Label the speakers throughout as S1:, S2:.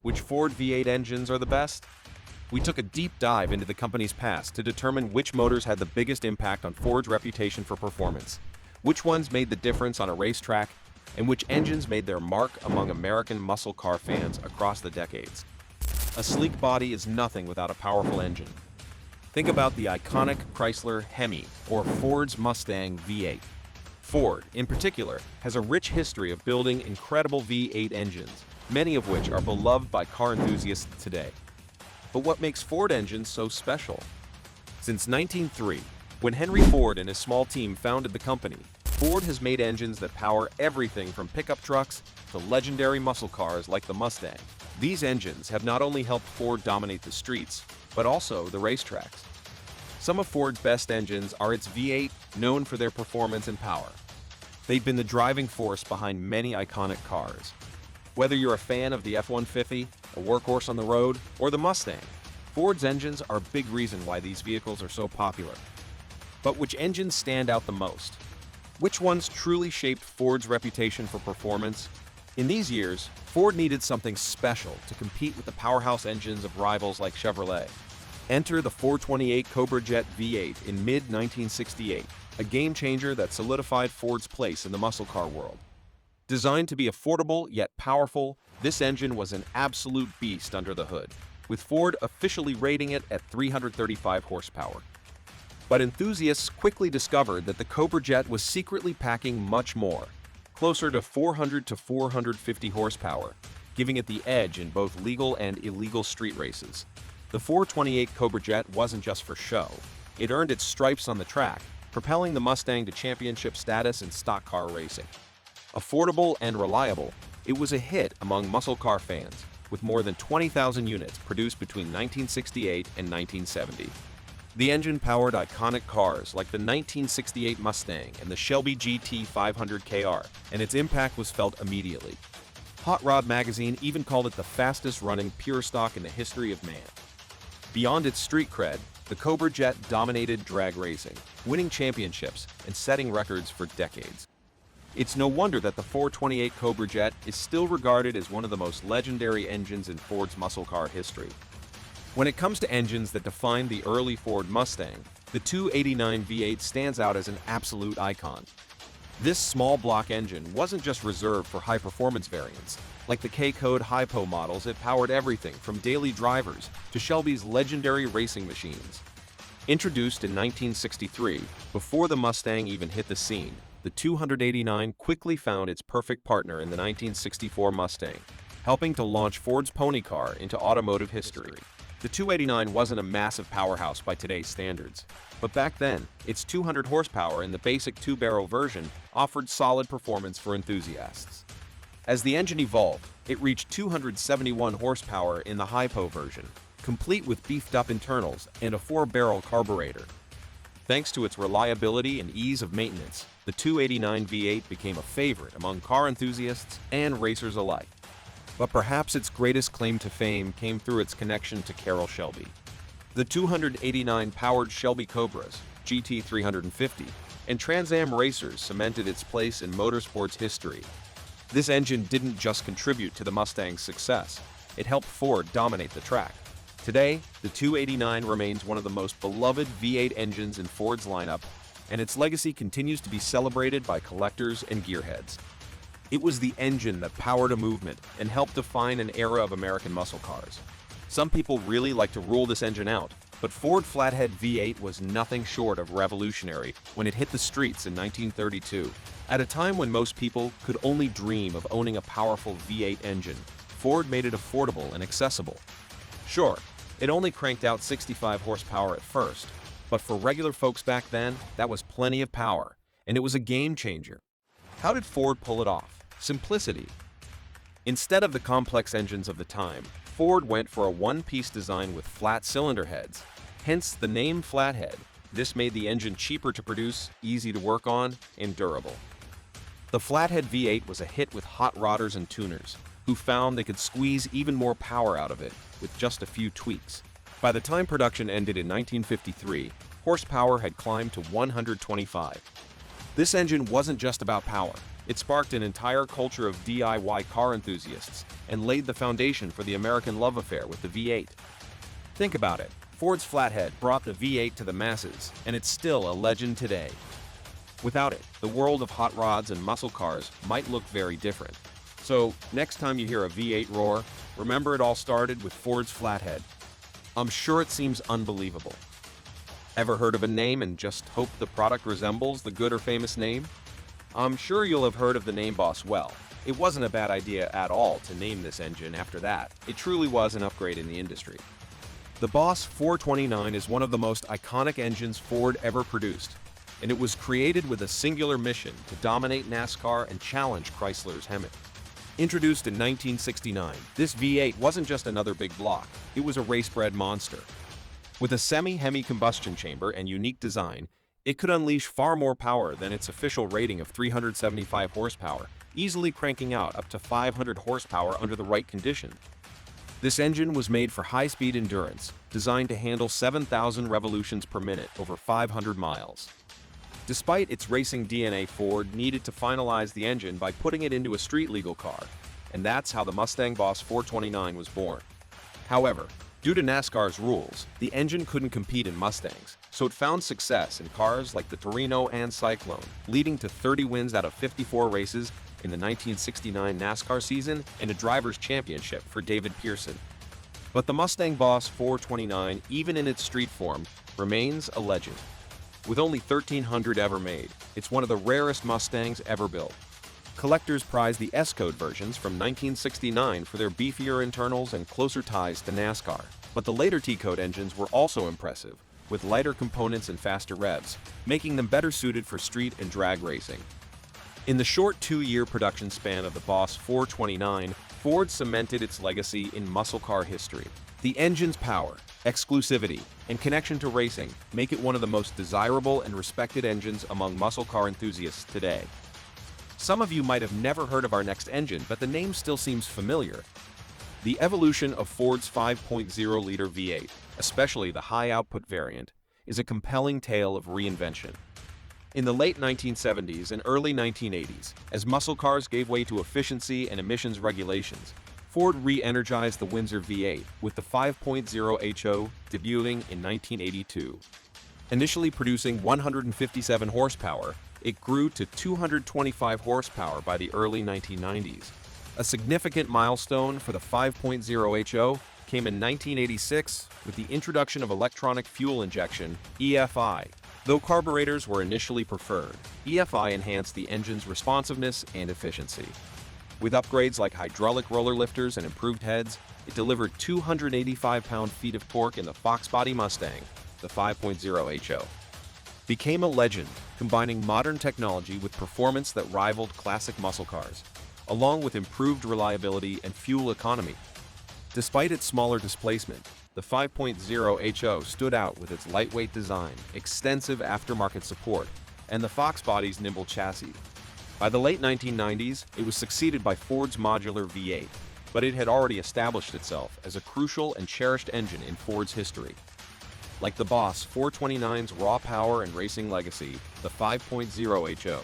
S1: Which Ford V8 engines are the best? We took a deep dive into the company's past to determine which motors had the biggest impact on Ford's reputation for performance, which ones made the difference on a racetrack, and which engines made their mark among American muscle car fans across the decades. A sleek body is nothing without a powerful engine. Think about the iconic Chrysler Hemi or Ford's Mustang V8. Ford, in particular, has a rich history of building incredible V8 engines, many of which are beloved by car enthusiasts today. But what makes Ford engines so special? Since 1903, when Henry Ford and his small team founded the company, Ford has made engines that power everything from pickup trucks to legendary muscle cars like the Mustang. These engines have not only helped Ford dominate the streets, but also the racetracks. Some of Ford's best engines are its V8, known for their performance and power. They've been the driving force behind many iconic cars. Whether you're a fan of the F-150, a workhorse on the road, or the Mustang, Ford's engines are a big reason why these vehicles are so popular. But which engines stand out the most? Which ones truly shaped Ford's reputation for performance? In these years, Ford needed something special to compete with the powerhouse engines of rivals like Chevrolet. Enter the 428 Cobra Jet V8 in mid-1968, a game-changer that solidified Ford's place in the muscle car world. Designed to be affordable yet powerful, this engine was an absolute beast under the hood, with Ford officially rating it at 335 horsepower. But enthusiasts quickly discovered that the Cobra Jet was secretly packing much more, closer to 400 to 450 horsepower, giving it the edge in both legal and illegal street races. The 428 Cobra Jet wasn't just for show. It earned its stripes on the track, propelling the Mustang to championship status in stock car racing. Affordable and reliable, it was a hit among muscle car fans, with more than 20,000 units produced between 1968 and 1970. The engine powered iconic cars like the 1968 Mustang and the Shelby GT 500 KR, and its impact was felt immediately. Hot Rod magazine even called it the fastest-running pure stock in the history of man. Beyond its street cred, the Cobra Jet dominated drag racing, winning championships and setting records for decades. It's no wonder that the 428 Cobra Jet is still regarded as one of the most legendary engines in Ford's muscle car history. When it comes to engines that defined the early Ford Mustang, the 289 V8 stands out as an absolute icon. This small block engine wasn't just reserved for high-performance variants. Like the K-Code Hypo models, it powered everything from daily drivers to Shelby's legendary racing machines. Introduced in 1963, before the Mustang even hit the scene, the 289 quickly found its perfect partner in the 1964 Mustang, helping to launch Ford's pony car into automotive history. The 289 wasn't a massive powerhouse by today's standards, but back then, its 200 horsepower in the basic two-barrel version offered solid performance for enthusiasts. As the engine evolved, it reached 271 horsepower in the Hypo version, complete with beefed-up internals and a 4-barrel carburetor. Thanks to its reliability and ease of maintenance, the 289 V8 became a favorite among car enthusiasts and racers alike. But perhaps its greatest claim to fame came through its connection to Carroll Shelby. The 289 powered Shelby Cobras, GT 350, and Trans Am racers cemented its place in motorsports history. This engine didn't just contribute to the Mustang's success, it helped Ford dominate the track. Today, the 289 remains one of the most beloved V8 engines in Ford's lineup, and its legacy continues to be celebrated by collectors and gearheads. It was the engine that powered a movement and helped define an era of American muscle cars. Some people really like to rule this engine out, but Ford Flathead V8 was nothing short of revolutionary when it hit the streets in 1932. At a time when most people could only dream of owning a powerful V8 engine, Ford made it affordable and accessible. Sure, it only cranked out 65 horsepower at first, but for regular folks back then, that was plenty of power, and it was a game changer. How did Ford pull it off? Simplicity. Instead of the complex engines of the time, Ford went for a one-piece design with flat cylinder heads, hence the name Flathead. This made the engine cheaper to produce, easy to work on, and durable. The Flathead V8 was a hit with hot rodders and tuners, who found they could squeeze even more power out of it with just a few tweaks. By the time production ended in 1953, horsepower had climbed to 125. This engine wasn't just about power, It sparked an entire culture of DIY car enthusiasts and laid the foundation for the American love affair with the V8. Think about it. Ford's Flathead brought the V8 to the masses, and it's still a legend today. Without it, the world of hot rods and muscle cars might look very different. So, next time you hear a V8 roar, remember it all started with Ford's Flathead. I'm sure it seems unbelievable. Ever heard of a name and just hope the product resembles the good or famous name? I'm sure you'll have heard of the name Boss well. It wasn't a bad idea at all to name this engine after that. It truly was an upgrade in the industry. The Boss 429 is one of the most iconic engines Ford ever produced, and it was created with a singular mission to dominate NASCAR and challenge Chrysler's Hemet. Introduced in 1969, this V8 wasn't just another big block, it was a race-bred monster. With a semi-Hemi combustion chamber and unique design, it could unleash far more power than its official rating of 375 horsepower, easily cranking out up to 500 horsepower under the right conditions. This engine was made for high-speed endurance, designed to handle 7,000 revolutions per minute over 500 miles. Despite its racing DNA, Ford needed to finalize the engine by putting it into a street-legal car, and that's how the Mustang Boss 429 was born. However, due to NASCAR's rules, the engine couldn't compete in Mustangs, so it found success in cars like the Torino and Cyclone, leading to 30 wins out of 54 races in the 1969 NASCAR season and a driver's championship for David Pearson. But the Mustang Boss 429, even in its street form, remains a legend. With only 1,300 ever made, it's one of the rarest Mustangs ever built. Collectors prize the S-Code versions from 1969 for their beefier internals and closer ties to NASCAR. But the later T-Code engines were also impressive, with lighter components and faster revs, making them better suited for street and drag racing. In the short 2-year production span of the Boss 429, Ford cemented its legacy in muscle car history. The engine's power, exclusivity, and connection to racing make it one of the most desirable and respected engines among muscle car enthusiasts today. Some of you might have never heard of our next engine, but the name still seems familiar. The evolution of Ford's 5.0-liter V8, especially the high-output variant, is a compelling tale of reinvention. In the late 1970s and early 1980s, as muscle cars gave way to efficiency and emissions regulations, Ford re-energized the Windsor V8 with the 5.0 HO debuting in 1982. Initially producing 157 horsepower, it grew to 225 horsepower by the early 1990s. A significant milestone for the 5.0 HO came in 1986 with the introduction of electronic fuel injection, EFI. Though carburetors were initially preferred, EFI enhanced the engine's responsiveness and efficiency. With upgrades like hydraulic roller lifters and improved heads, it delivered 285 pound-feet of torque in the Fox body Mustang, the 5.0 HO. Became a legend, combining modern technology with performance that rivaled classic muscle cars, along with improved reliability and fuel economy. Despite its smaller displacement, the 5.0 HO stood out with its lightweight design, extensive aftermarket support, and the Fox body's nimble chassis. By the late 1990s, it was succeeded by Ford's modular V8, but it had already established itself as a crucial and cherished engine in Ford's history. Like the Boss 429's raw power and racing legacy, the 5.0 HO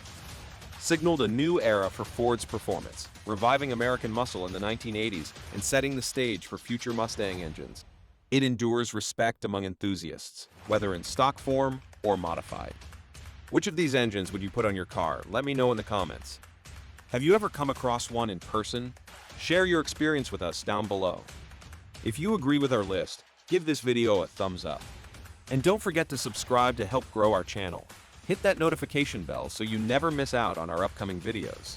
S1: signaled a new era for Ford's performance, reviving American muscle in the 1980s and setting the stage for future Mustang engines. It endures respect among enthusiasts, whether in stock form or modified. Which of these engines would you put on your car? Let me know in the comments. Have you ever come across one in person? Share your experience with us down below. If you agree with our list, give this video a thumbs up. And don't forget to subscribe to help grow our channel. Hit that notification bell so you never miss out on our upcoming videos.